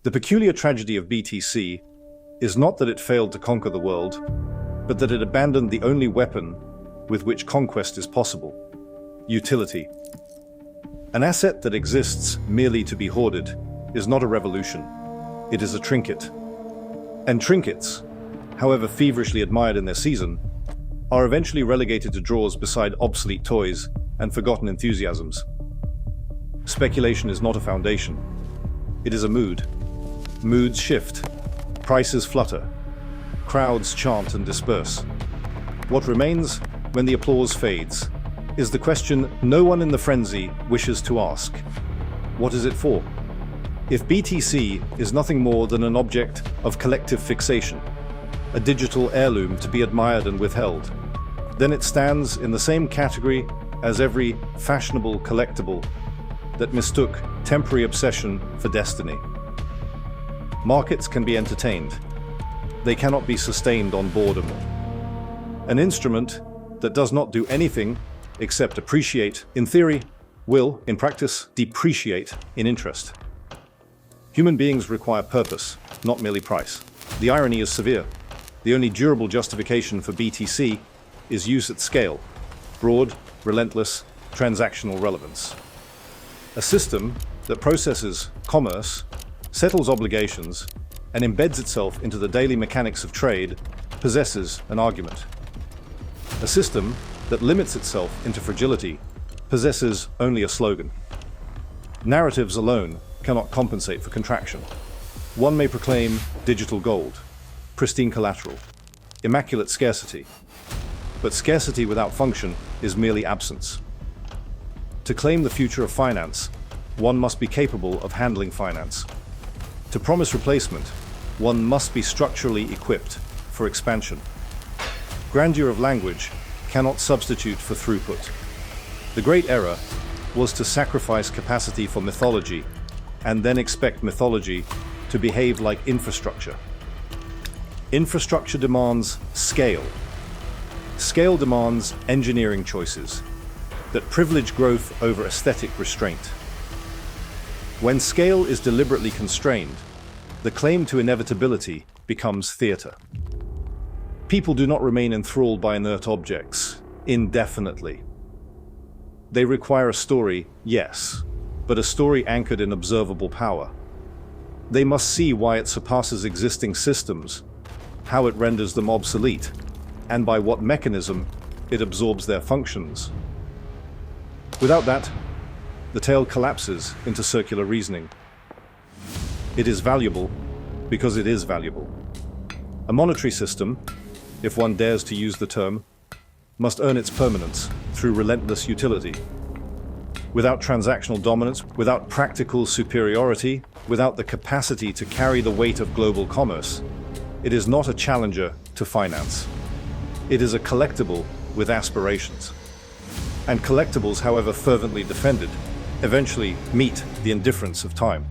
The peculiar tragedy of BTC is not that it failed to conquer the world, but that it abandoned the only weapon with which conquest is possible: utility. An asset that exists merely to be hoarded is not a revolution. It is a trinket. And trinkets, however feverishly admired in their season, are eventually relegated to drawers beside obsolete toys and forgotten enthusiasms. Speculation is not a foundation. It is a mood. Moods shift. Prices flutter. Crowds chant and disperse. What remains, when the applause fades, is the question no one in the frenzy wishes to ask. What is it for? If BTC is nothing more than an object of collective fixation, a digital heirloom to be admired and withheld, then it stands in the same category as every fashionable collectible that mistook temporary obsession for destiny. Markets can be entertained. They cannot be sustained on boredom. An instrument that does not do anything except appreciate in theory will, in practice, depreciate in interest. Human beings require purpose, not merely price. The irony is severe. The only durable justification for BTC is use at scale: broad, relentless, transactional relevance. A system that processes commerce, settles obligations, and embeds itself into the daily mechanics of trade possesses an argument. A system that limits itself into fragility possesses only a slogan. Narratives alone cannot compensate for contraction. One may proclaim digital gold, pristine collateral, immaculate scarcity, but scarcity without function is merely absence. To claim the future of finance, one must be capable of handling finance. To promise replacement, one must be structurally equipped for expansion. Grandeur of language cannot substitute for throughput. The great error was to sacrifice capacity for mythology and then expect mythology to behave like infrastructure. Infrastructure demands scale. Scale demands engineering choices that privilege growth over aesthetic restraint. When scale is deliberately constrained, the claim to inevitability becomes theater. People do not remain enthralled by inert objects indefinitely. They require a story, yes, but a story anchored in observable power. They must see why it surpasses existing systems, how it renders them obsolete, and by what mechanism it absorbs their functions. Without that, the tale collapses into circular reasoning. It is valuable because it is valuable. A monetary system, if one dares to use the term, must earn its permanence through relentless utility. Without transactional dominance, without practical superiority, without the capacity to carry the weight of global commerce, it is not a challenger to finance. It is a collectible with aspirations. And collectibles, however fervently defended, eventually meet the indifference of time.